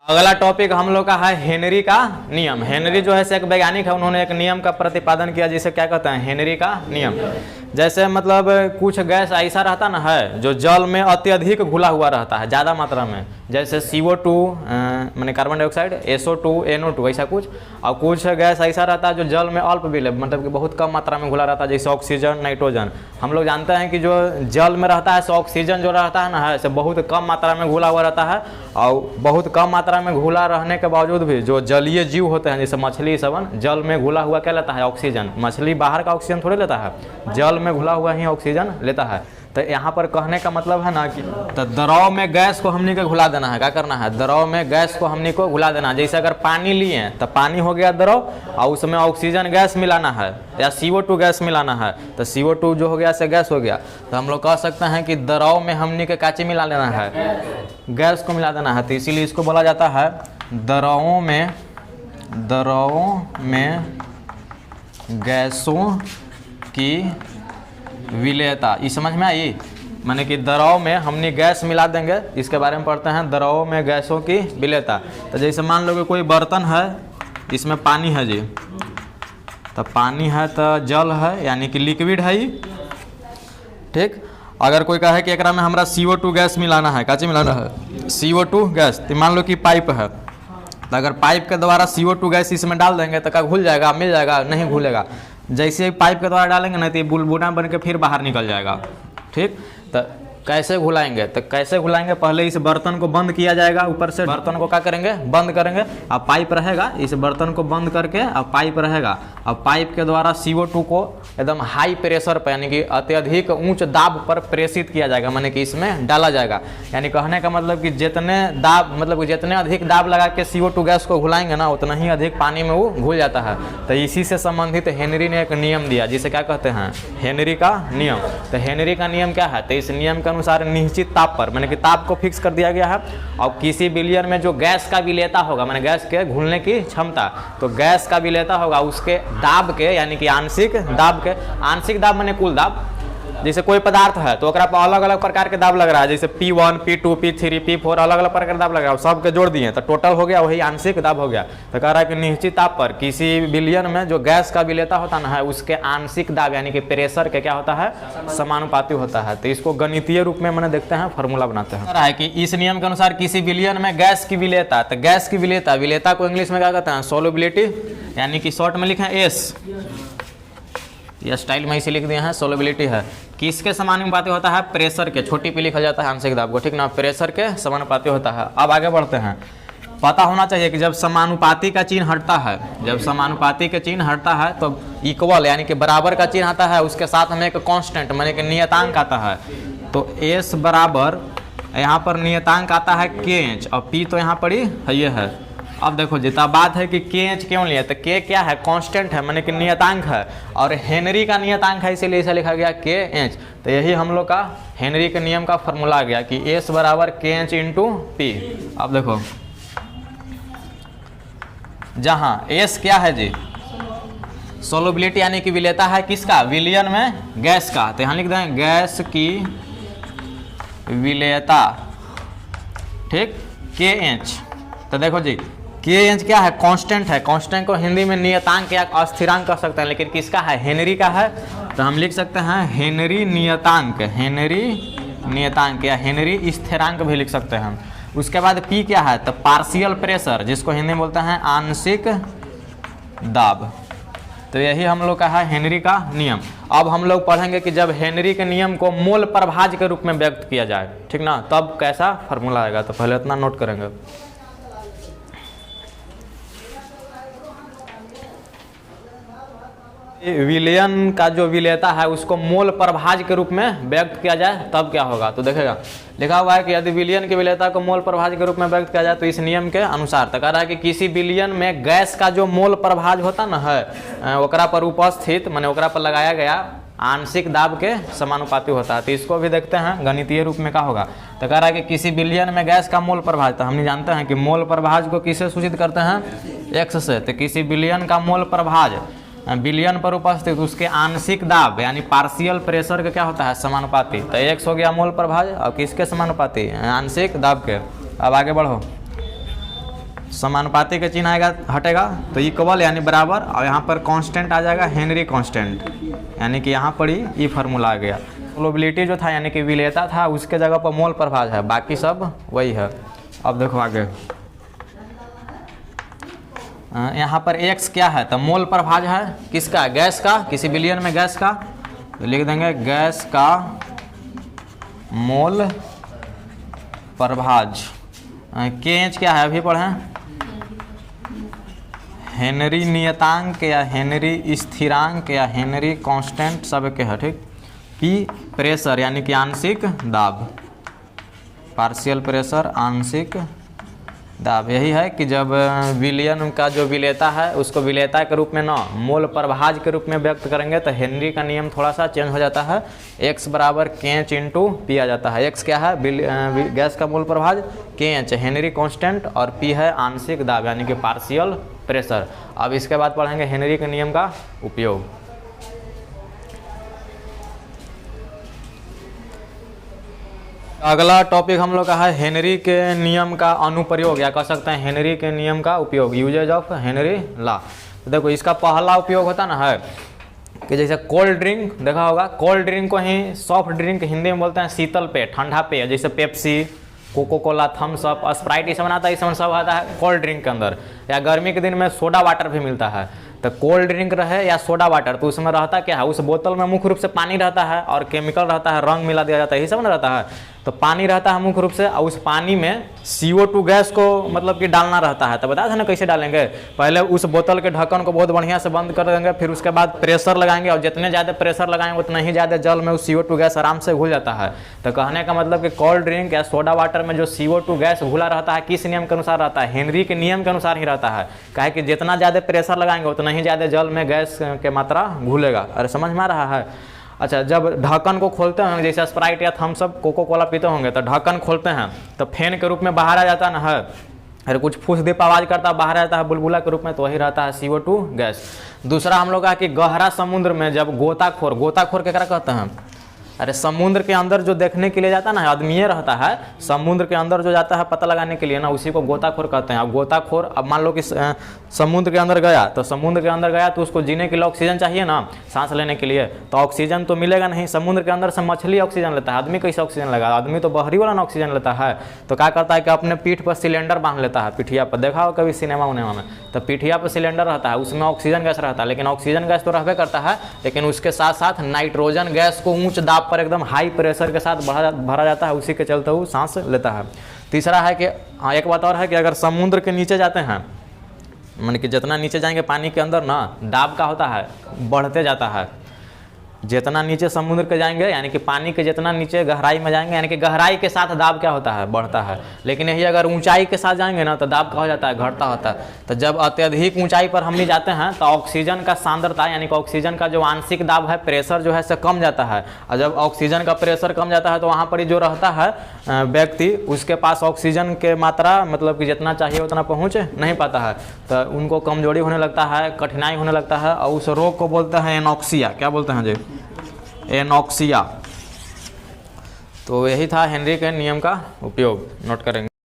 अगला टॉपिक हम लोग का है हेनरी का नियम। हेनरी जो है एक वैज्ञानिक है, उन्होंने एक नियम का प्रतिपादन किया जिसे क्या कहते हैं, हेनरी का नियम। जैसे मतलब कुछ गैस ऐसा रहता ना है जो जल में अत्यधिक घुला हुआ रहता है ज़्यादा मात्रा में, जैसे CO2 माने कार्बन डाइऑक्साइड, SO2, NO2 ऐसा कुछ। और कुछ गैस ऐसा रहता है जो जल में अल्प विलय मतलब कि बहुत कम मात्रा में घुला रहता है, जैसे ऑक्सीजन, नाइट्रोजन। हम लोग जानते हैं कि जो जल में रहता है सो ऑक्सीजन जो रहता है ना है से बहुत कम मात्रा में घुला हुआ रहता है, और बहुत कम मात्रा में घुला रहने के बावजूद भी जो जलीय जीव होते हैं जैसे मछली सब जल में घुला हुआ क्या लेता है, ऑक्सीजन। मछली बाहर का ऑक्सीजन थोड़ी लेता है, जल में घुला हुआ ही ऑक्सीजन लेता है। तो यहाँ पर कहने का मतलब है ना कि तो द्रव में गैस को हमने को घुला देना है, क्या करना है, द्रव में गैस को हमने को घुला देना है। जैसे अगर पानी लिए तो पानी हो गया द्रव और उसमें ऑक्सीजन गैस मिलाना है या CO2 गैस मिलाना है, तो CO2 जो हो गया से गैस हो गया। तो हम लोग कह सकते हैं कि द्रव में हमने के काची मिला लेना है, गैस को मिला देना है। तो इसीलिए इसको बोला जाता है द्रवों में गैसों की विलेयता। ये समझ में आई, माने कि द्रव में हमने गैस मिला देंगे, इसके बारे में पढ़ते हैं द्रव में गैसों की विलेयता। तो जैसे मान लो कि कोई बर्तन है, इसमें पानी है जी, तो पानी है तो जल है यानी कि लिक्विड है ये, ठीक। अगर कोई कहे कि एकरा में हमारा CO2 गैस मिलाना है, काची मिलाना है, CO2 गैस, तो मान लो कि पाइप है, तो अगर पाइप के द्वारा CO2 गैस इसमें डाल देंगे तो क्या घुल जाएगा, मिल जाएगा, नहीं घुलेगा। जैसे पाइप के द्वारा डालेंगे ना तो ये बुलबुला बन के फिर बाहर निकल जाएगा, ठीक। तो कैसे घुलाएंगे, तो कैसे घुलाएंगे, पहले इस बर्तन को बंद किया जाएगा, ऊपर से बर्तन को क्या करेंगे, बंद करेंगे, और पाइप रहेगा, इस बर्तन को बंद करके और पाइप रहेगा, और पाइप के द्वारा CO2 को एकदम हाई प्रेशर पर यानी कि अत्यधिक उच्च दाब पर प्रेषित किया जाएगा, माने कि इसमें डाला जाएगा। यानी कहने का मतलब कि जितने दाब मतलब जितने अधिक दाब लगा के CO2 गैस को घुलाएंगे ना उतना ही अधिक पानी में वो घुल जाता है। तो इसी से संबंधित हेनरी ने एक नियम दिया जिसे क्या कहते हैं, हेनरी का नियम। तो हेनरी का नियम क्या है, तो इस नियम के अनुसार निश्चित ताप पर माने कि ताप को फिक्स कर दिया गया है, और किसी विलयन में जो गैस का विलेयता होगा माने गैस के घुलने की क्षमता, तो गैस का विलेयता होगा उसके दाब के यानी कि आंशिक दाब के, आंशिक दाब माने कुल दाब। जैसे कोई पदार्थ है तो ओकरा पर अलग अलग प्रकार के दाब लग रहा है, जैसे P1, P2, P3, P4 अलग अलग प्रकार के दाब लग रहा है, सबके जोड़ दिए तो टोटल हो गया वही आंशिक दाब हो गया। तो कह रहा है कि निश्चित ताप पर किसी विलयन में जो गैस का विलेयता होता ना है उसके आंशिक दाब यानी कि प्रेशर के क्या होता है, समानुपाती होता है। तो इसको गणितीय रूप में मैंने देखते हैं, फॉर्मूला बनाते हैं। कह रहा है कि इस नियम के अनुसार किसी विलयन में गैस की विलेयता, तो गैस की विलेयता को इंग्लिश में क्या कहते हैं, सोलबिलिटी, यानी कि शॉर्ट में लिखे हैं S, यह स्टाइल में इसे लिख दिए हैं, सोलबिलिटी है, किसके समानुपाती होता है, प्रेशर के, छोटी पे लिखा जाता है आंशिक दाब को, ठीक ना, प्रेशर के समानुपाती होता है। अब आगे बढ़ते हैं, पता होना चाहिए कि जब समानुपाती का चिन्ह हटता है, जब समानुपाती के चिन्ह हटता है तो इक्वल यानी कि बराबर का चिन्ह आता है, उसके साथ हमें एक कांस्टेंट माने कि नियतांक आता है। तो S बराबर यहाँ पर नियतांक आता है KH, और P तो यहाँ पर ही है ये है। अब देखो जितना बात है कि KH क्यों लिया, तो K क्या है, कांस्टेंट है माने कि नियतांक है, और हेनरी का नियतांक है इसीलिए इसे लिखा गया KH। तो यही हम लोग का हेनरी के नियम का फॉर्मूला आ गया कि S बराबर KH इंटू P। अब देखो जहाँ S क्या है जी, सोलबिलिटी यानी कि विलेयता है किसका, विलयन में गैस का, तो यहाँ लिख दें गैस की विलेयता, ठीक, KH। तो देखो जी KH क्या है, कांस्टेंट है, कांस्टेंट को हिंदी में नियतांक या अस्थिरांक कह सकते हैं, लेकिन किसका है, हेनरी का है। तो हम लिख सकते हैं हेनरी नियतांक, हेनरी नियतांक या हेनरी स्थिरांक भी लिख सकते हैं। उसके बाद P क्या है, तो पार्शियल प्रेशर, जिसको हिंदी में बोलते हैं आंशिक दाब। तो यही हम लोग का है हेनरी का नियम। अब हम लोग पढ़ेंगे कि जब हेनरी के नियम को मोल प्रभाज के रूप में व्यक्त किया जाए, ठीक ना, तब कैसा फॉर्मूला आएगा। तो पहले इतना नोट करेंगे, विलयन का जो विलेयता है उसको मोल प्रभाज के रूप में व्यक्त किया जाए तब क्या होगा। तो देखेगा लिखा हुआ है कि यदि विलयन की विलेयता को मोल प्रभाज के रूप में व्यक्त किया जाए तो इस नियम के अनुसार, तो कह रहा है कि किसी विलयन में गैस का जो मोल प्रभाज होता ना है ओकरा पर उपस्थित माने ओकरा पर लगाया गया आंशिक दाब के समानुपाती होता है। तो इसको भी देखते हैं गणितीय रूप में क्या होगा। तो कह रहा है कि किसी विलयन में गैस का मोल प्रभाज, तो हम जानते हैं कि मोल प्रभाज को किससे सूचित करते हैं, X से। तो किसी विलयन का मोल प्रभाज विलयन पर उपस्थित उसके आंशिक दाब यानी पार्शियल प्रेशर का क्या होता है, समानुपाती। तो X हो गया मोल प्रभाज और किसके समानुपाती, आंशिक दाब के। अब आगे बढ़ो, समानुपाती का चिन्ह आएगा, हटेगा तो इक्वल यानी बराबर, और यहाँ पर कांस्टेंट आ जाएगा हेनरी कांस्टेंट, यानी कि यहाँ पर ही ये फार्मूला आ गया। सोलबिलिटी जो था यानी कि विलेयता था, उसके जगह पर मोल प्रभाज है, बाकी सब वही है। अब देखो आगे यहाँ पर x क्या है, तो मोल प्रभाज है किसका, गैस का, किसी विलयन में गैस का, तो लिख देंगे गैस का मोल प्रभाज। KH क्या है अभी पढ़ें, हेनरी नियतांक या हेनरी स्थिरांक या हेनरी कांस्टेंट सब के है, ठीक। P प्रेशर यानी कि आंशिक दाब, पार्शियल प्रेशर आंशिक दाब। यही है कि जब विलयन का जो विलेयता है उसको विलेयता के रूप में ना मोल प्रभाज के रूप में व्यक्त करेंगे तो हेनरी का नियम थोड़ा सा चेंज हो जाता है, x बराबर KH इंटू P आ जाता है। x क्या है, गैस का मोल प्रभाज, KH हेनरी कांस्टेंट, और P है आंशिक दाब यानी कि पार्शियल प्रेशर। अब इसके बाद पढ़ेंगे हेनरी के नियम का उपयोग। अगला टॉपिक हम लोग का है हेनरी के नियम का अनुप्रयोग, या कह सकते हैं हेनरी के नियम का उपयोग, यूजेज ऑफ हेनरी लॉ। तो देखो इसका पहला उपयोग होता ना है कि जैसे कोल्ड ड्रिंक देखा होगा, कोल्ड ड्रिंक को ही सॉफ्ट ड्रिंक हिंदी में बोलते हैं शीतल पेय, ठंडा पेय, जैसे Pepsi, Coca Cola, Thums Up, Sprite, ये सब आता है, ये सब आता है कोल्ड ड्रिंक के अंदर। या गर्मी के दिन में सोडा वाटर भी मिलता है, तो कोल्ड ड्रिंक रहे या सोडा वाटर, तो उसमें रहता क्या है, उस बोतल में मुख्य रूप से पानी रहता है और केमिकल रहता है, रंग मिला दिया जाता है, यही सब ना रहता है। तो पानी रहता है मुख्य रूप से, और उस पानी में CO2 गैस को मतलब कि डालना रहता है। तो बताया था ना कैसे डालेंगे, पहले उस बोतल के ढक्कन को बहुत बढ़िया से बंद कर देंगे, फिर उसके बाद प्रेशर लगाएंगे, और जितने ज़्यादा प्रेशर लगाएंगे उतना ही ज़्यादा जल में उस CO2 गैस आराम से घुल जाता है। तो कहने का मतलब कि कोल्ड ड्रिंक या सोडा वाटर में जो CO2 गैस घुला रहता है किस नियम के अनुसार रहता है, हेनरी के नियम के अनुसार ही रहता है। काहे कि जितना ज़्यादा प्रेशर लगाएंगे उतना ही ज़्यादा जल में गैस की मात्रा घुलेगा। अरे समझ में आ रहा है। अच्छा, जब ढक्कन को खोलते हैं, जैसे स्प्राइट या थम्स अप, कोको कोला पीते होंगे, तो ढक्कन खोलते हैं तो फैन के रूप में बाहर आ जाता ना है, अरे कुछ फूस दीप आवाज़ करता है, बाहर आता है बुलबुला के रूप में, तो वही रहता है CO2 गैस। दूसरा हम लोग का कि गहरा समुद्र में जब गोताखोर क्या कहते हैं, अरे समुद्र के अंदर जो देखने के लिए जाता है ना, आदमी रहता है समुद्र के अंदर जो जाता है पता लगाने के लिए ना, उसी को गोताखोर कहते हैं। अब गोताखोर, अब मान लो कि समुद्र के अंदर गया, तो समुद्र के अंदर गया तो उसको जीने के लिए ऑक्सीजन चाहिए ना, सांस लेने के लिए, तो ऑक्सीजन तो मिलेगा नहीं। समुद्र के अंदर से मछली ऑक्सीजन लेता है, आदमी कैसे ऑक्सीजन लगा, आदमी तो बहरी वाला ना ऑक्सीजन लेता है। तो क्या करता है कि अपने पीठ पर सिलेंडर बांध लेता है, पिठिया पर, देखा हो कभी सिनेमा उनेमा में, तो पिठिया पर सिलेंडर रहता है, उसमें ऑक्सीजन गैस रहता है, लेकिन ऑक्सीजन गैस तो रहबे करता है, लेकिन उसके साथ साथ नाइट्रोजन गैस को ऊंच दाब पर एकदम हाई प्रेशर के साथ भरा जाता है, उसी के चलते वो सांस लेता है। तीसरा है कि एक बात और है कि अगर समुद्र के नीचे जाते हैं, मान कि जितना नीचे जाएंगे पानी के अंदर ना, दाब का होता है बढ़ते जाता है, जितना नीचे समुद्र के जाएंगे यानी कि पानी के जितना नीचे गहराई में जाएंगे, यानी कि गहराई के साथ दाब क्या होता है, बढ़ता है। लेकिन यही अगर ऊंचाई के साथ जाएंगे ना तो दाब क्या हो जाता है, घटता होता है। तो जब अत्यधिक ऊंचाई पर हम भी जाते हैं तो ऑक्सीजन का सांद्रता यानी कि ऑक्सीजन का जो आंशिक दाब है, प्रेशर जो है से कम जाता है, और जब ऑक्सीजन का प्रेशर कम जाता है तो वहाँ पर जो रहता है व्यक्ति, उसके पास ऑक्सीजन के मात्रा मतलब कि जितना चाहिए उतना पहुँच नहीं पाता है, तो उनको कमजोरी होने लगता है, कठिनाई होने लगता है, और उस रोग को बोलते हैं एनॉक्सिया। क्या बोलते हैं जी, एनॉक्सिया। तो यही था हेनरी के नियम का उपयोग, नोट करेंगे।